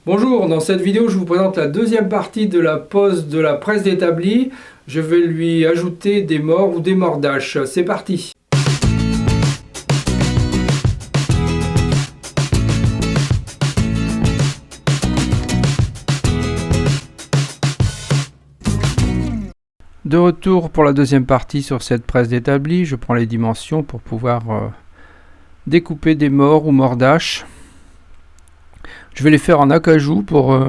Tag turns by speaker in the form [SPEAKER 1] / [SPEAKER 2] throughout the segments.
[SPEAKER 1] Bonjour, dans cette vidéo je vous présente la deuxième partie de la pose de la presse d'établi. Je vais lui ajouter des morts ou des mordaches. C'est parti. De retour pour la deuxième partie sur cette presse d'établi, je prends les dimensions pour pouvoir découper des morts ou mordaches. Je vais les faire en acajou pour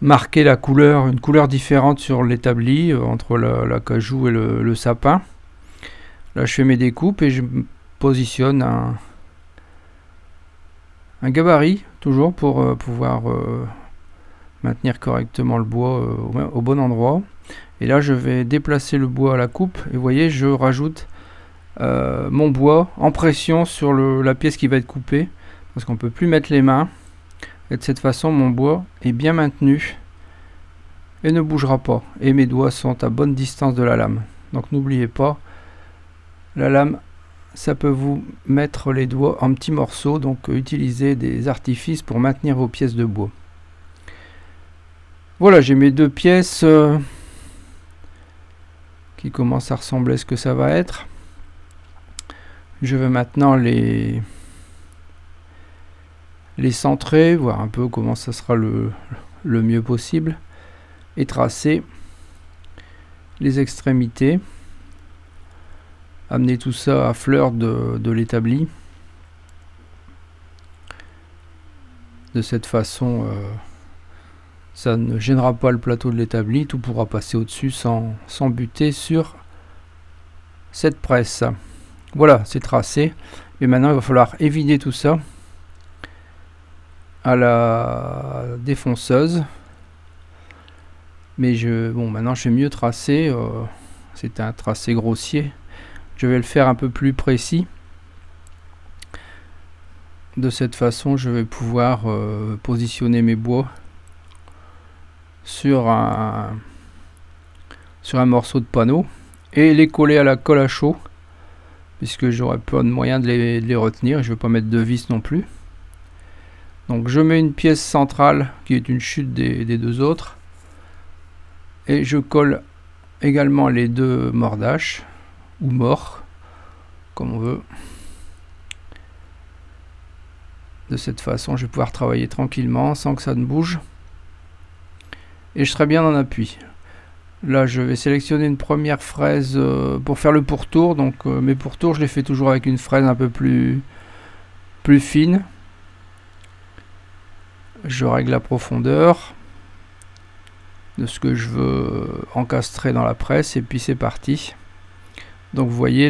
[SPEAKER 1] marquer la couleur, une couleur différente sur l'établi entre l'acajou et le sapin. Là je fais mes découpes et je positionne un gabarit toujours pour pouvoir maintenir correctement le bois au bon endroit. Et là je vais déplacer le bois à la coupe et vous voyez je rajoute mon bois en pression sur la pièce qui va être coupée parce qu'on ne peut plus mettre les mains. Et de cette façon mon bois est bien maintenu et ne bougera pas. Et mes doigts sont à bonne distance de la lame. Donc n'oubliez pas, la lame, ça peut vous mettre les doigts en petits morceaux. Donc utilisez des artifices pour maintenir vos pièces de bois. Voilà, j'ai mes deux pièces qui commencent à ressembler à ce que ça va être. Je vais maintenant les centrer, voir un peu comment ça sera le mieux possible et tracer les extrémités, amener tout ça à fleur de l'établi. De cette façon ça ne gênera pas le plateau de l'établi, tout pourra passer au-dessus sans buter sur cette presse. Voilà, c'est tracé et maintenant il va falloir évider tout ça à la défonceuse. Mais maintenant je vais mieux tracer. C'est un tracé grossier. Je vais le faire un peu plus précis. De cette façon, je vais pouvoir positionner mes bois sur un morceau de panneau et les coller à la colle à chaud, puisque j'aurai pas de moyen de les retenir. Je ne vais pas mettre de vis non plus. Donc je mets une pièce centrale qui est une chute des deux autres et je colle également les deux mordaches ou morts comme on veut. De cette façon je vais pouvoir travailler tranquillement sans que ça ne bouge et je serai bien en appui. Là je vais sélectionner une première fraise pour faire le pourtour. Donc mes pourtours je les fais toujours avec une fraise un peu plus fine. Je règle la profondeur de ce que je veux encastrer dans la presse et puis c'est parti. Donc vous voyez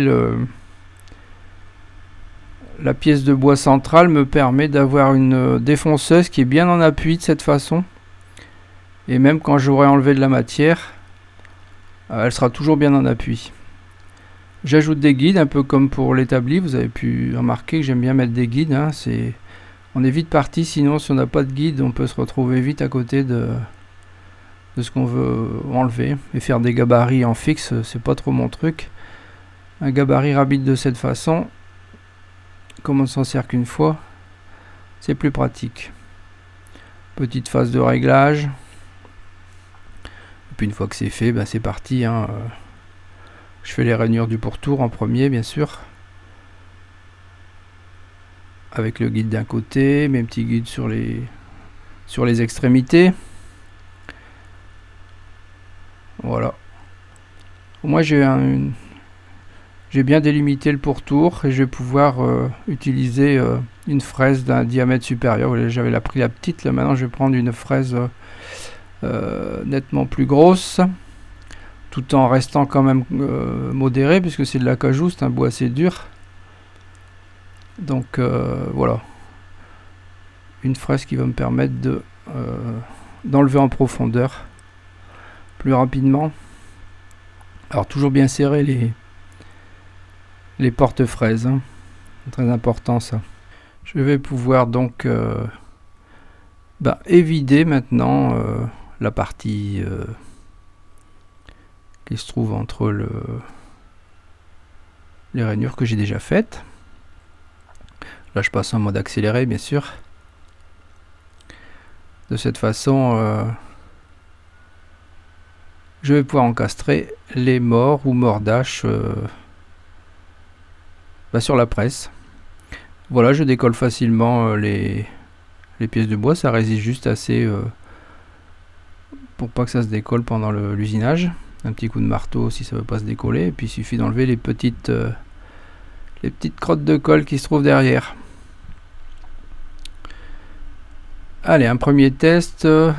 [SPEAKER 1] la pièce de bois centrale me permet d'avoir une défonceuse qui est bien en appui de cette façon. Et même quand j'aurai enlevé de la matière, elle sera toujours bien en appui. J'ajoute des guides un peu comme pour l'établi. Vous avez pu remarquer que j'aime bien mettre des guides. On est vite parti, sinon si on n'a pas de guide, on peut se retrouver vite à côté de ce qu'on veut enlever. Et faire des gabarits en fixe, c'est pas trop mon truc. Un gabarit rapide de cette façon, comme on s'en sert qu'une fois, c'est plus pratique. Petite phase de réglage. Et puis une fois que c'est fait, c'est parti. Je fais les rainures du pourtour en premier, bien sûr. Avec le guide d'un côté, mes petits guides sur les extrémités. Voilà. Moi j'ai bien délimité le pourtour et je vais pouvoir utiliser une fraise d'un diamètre supérieur. J'avais pris la petite, là maintenant je vais prendre une fraise nettement plus grosse, tout en restant quand même modéré, puisque c'est de l'acajou, c'est un bois assez dur. Donc voilà, une fraise qui va me permettre d'enlever en profondeur plus rapidement. Alors toujours bien serrer les porte-fraises, c'est très important ça. Je vais pouvoir donc évider maintenant la partie qui se trouve entre les rainures que j'ai déjà faites. Là je passe en mode accéléré bien sûr. De cette façon, je vais pouvoir encastrer les morts ou mordaches sur la presse. Voilà, je décolle facilement les pièces de bois, ça résiste juste assez pour pas que ça se décolle pendant l'usinage. Un petit coup de marteau si ça veut pas se décoller, et puis il suffit d'enlever les petites crottes de colle qui se trouvent derrière. Allez, un premier test. Je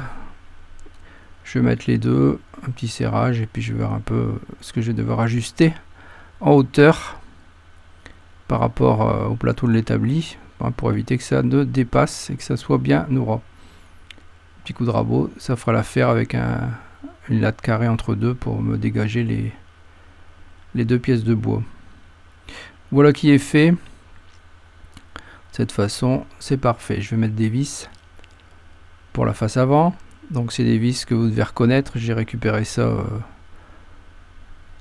[SPEAKER 1] vais mettre les deux, un petit serrage, et puis je vais voir un peu ce que je vais devoir ajuster en hauteur par rapport au plateau de l'établi, pour éviter que ça ne dépasse et que ça soit bien droit. Petit coup de rabot, ça fera l'affaire avec une latte carrée entre deux pour me dégager les deux pièces de bois. Voilà qui est fait. De cette façon, c'est parfait. Je vais mettre des vis pour la face avant. Donc c'est des vis que vous devez reconnaître. J'ai récupéré ça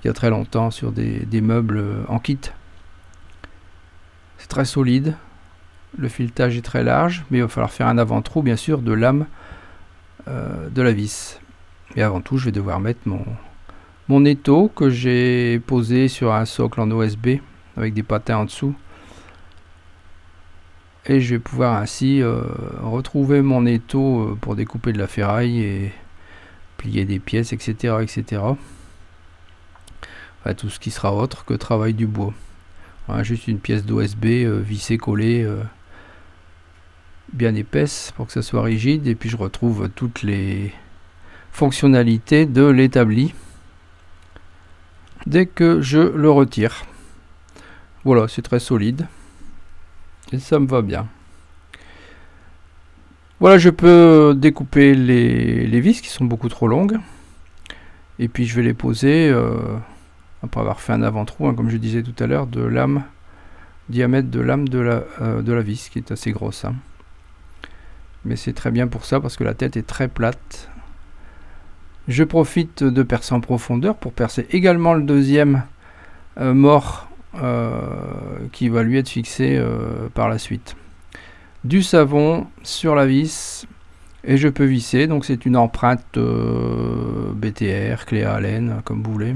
[SPEAKER 1] il y a très longtemps sur des meubles en kit. C'est très solide. Le filetage est très large, mais il va falloir faire un avant-trou bien sûr de lame de la vis. Et avant tout, je vais devoir mettre mon étau que j'ai posé sur un socle en OSB avec des patins en dessous. Et je vais pouvoir ainsi retrouver mon étau pour découper de la ferraille et plier des pièces, etc. etc. Enfin, tout ce qui sera autre que travail du bois. Voilà, juste une pièce d'OSB vissée, collée, bien épaisse pour que ça soit rigide. Et puis je retrouve toutes les fonctionnalités de l'établi dès que je le retire. Voilà, c'est très solide. Et ça me va bien. Voilà, je peux découper les vis qui sont beaucoup trop longues. Et puis je vais les poser, après avoir fait un avant-trou, comme je disais tout à l'heure, de lame, diamètre de lame de la vis, qui est assez grosse. Mais c'est très bien pour ça, parce que la tête est très plate. Je profite de percer en profondeur pour percer également le deuxième mort qui va lui être fixé par la suite. Du savon sur la vis et je peux visser, donc c'est une empreinte BTR, clé à Allen, comme vous voulez.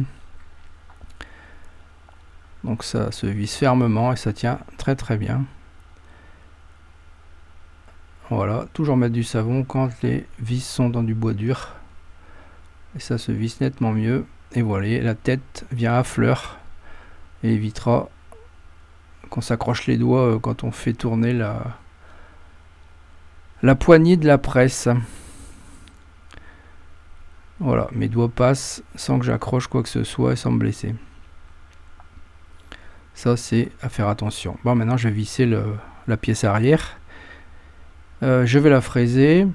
[SPEAKER 1] Donc ça se visse fermement et ça tient très très bien. Voilà, toujours mettre du savon quand les vis sont dans du bois dur. Et ça se visse nettement mieux. Et voilà, la tête vient à fleur et évitera qu'on s'accroche les doigts quand on fait tourner la poignée de la presse. Voilà, mes doigts passent sans que j'accroche quoi que ce soit et sans me blesser. Ça, c'est à faire attention. Bon, maintenant je vais visser la pièce arrière. Je vais la fraiser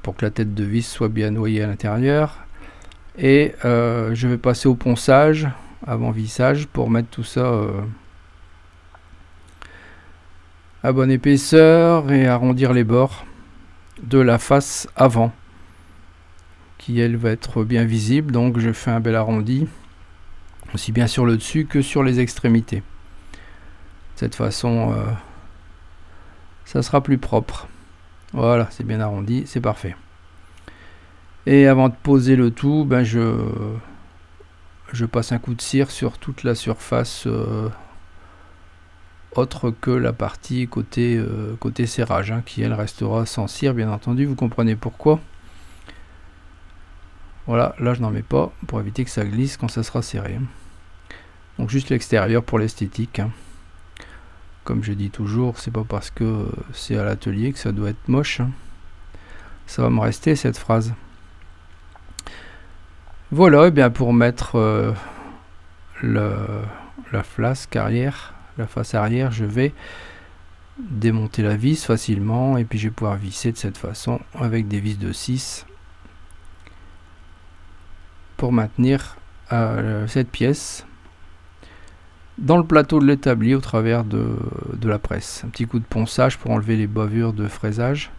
[SPEAKER 1] pour que la tête de vis soit bien noyée à l'intérieur. Et je vais passer au ponçage avant vissage pour mettre tout ça à bonne épaisseur et arrondir les bords de la face avant qui elle va être bien visible. Donc je fais un bel arrondi aussi bien sur le dessus que sur les extrémités. De cette façon ça sera plus propre. Voilà, c'est bien arrondi, c'est parfait. Et avant de poser le tout, je passe un coup de cire sur toute la surface autre que la partie côté serrage, qui elle restera sans cire, bien entendu, vous comprenez pourquoi. Voilà, là je n'en mets pas pour éviter que ça glisse quand ça sera serré. Donc juste l'extérieur pour l'esthétique. Comme je dis toujours, c'est pas parce que c'est à l'atelier que ça doit être moche. Ça va me rester cette phrase. Voilà, et bien pour mettre la flasque arrière, la face arrière, je vais démonter la vis facilement et puis je vais pouvoir visser de cette façon avec des vis de 6 pour maintenir cette pièce dans le plateau de l'établi au travers de la presse. Un petit coup de ponçage pour enlever les bavures de fraisage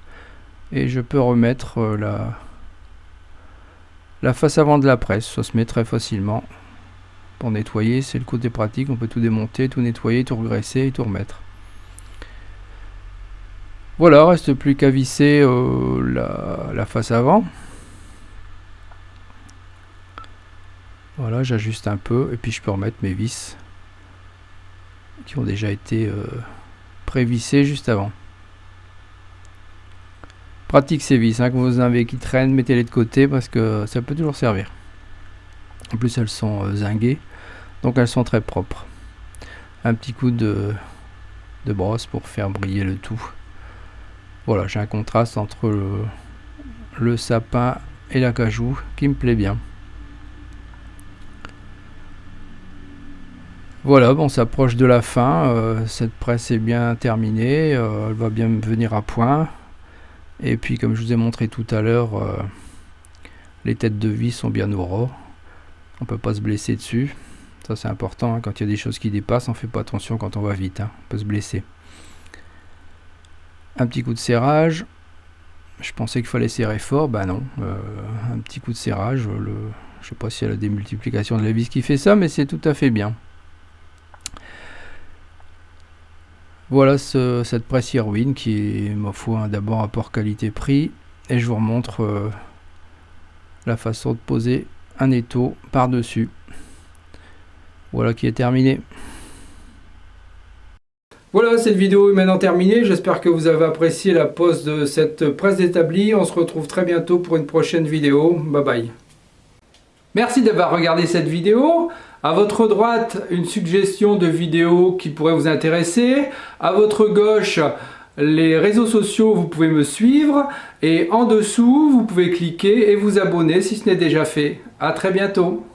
[SPEAKER 1] et je peux remettre la face avant de la presse. Ça se met très facilement pour nettoyer, c'est le côté pratique, on peut tout démonter, tout nettoyer, tout regresser et tout remettre. Voilà, reste plus qu'à visser la face avant. Voilà, j'ajuste un peu et puis je peux remettre mes vis qui ont déjà été prévissées juste avant. Pratique ces vis, hein, que vous avez qui traînent, mettez-les de côté parce que ça peut toujours servir. En plus elles sont zinguées, donc elles sont très propres. Un petit coup de brosse pour faire briller le tout. Voilà, j'ai un contraste entre le sapin et l'acajou qui me plaît bien. Voilà, bon, on s'approche de la fin. Cette presse est bien terminée, elle va bien venir à point. Et puis comme je vous ai montré tout à l'heure, les têtes de vis sont bien au ras. On peut pas se blesser dessus. Ça c'est important, hein. Quand il y a des choses qui dépassent, on fait pas attention quand on va vite, hein. On peut se blesser. Un petit coup de serrage. Je pensais qu'il fallait serrer fort, bah non. Un petit coup de serrage. Je sais pas si y a la démultiplication de la vis qui fait ça, mais c'est tout à fait bien. Voilà cette presse Irwin qui est, ma foi, d'abord rapport qualité-prix. Et je vous remontre la façon de poser un étau par-dessus. Voilà qui est terminé. Voilà, cette vidéo est maintenant terminée. J'espère que vous avez apprécié la pose de cette presse d'établi. On se retrouve très bientôt pour une prochaine vidéo. Bye bye. Merci d'avoir regardé cette vidéo. À votre droite, une suggestion de vidéo qui pourrait vous intéresser. À votre gauche, les réseaux sociaux, vous pouvez me suivre. Et en dessous, vous pouvez cliquer et vous abonner si ce n'est déjà fait. À très bientôt.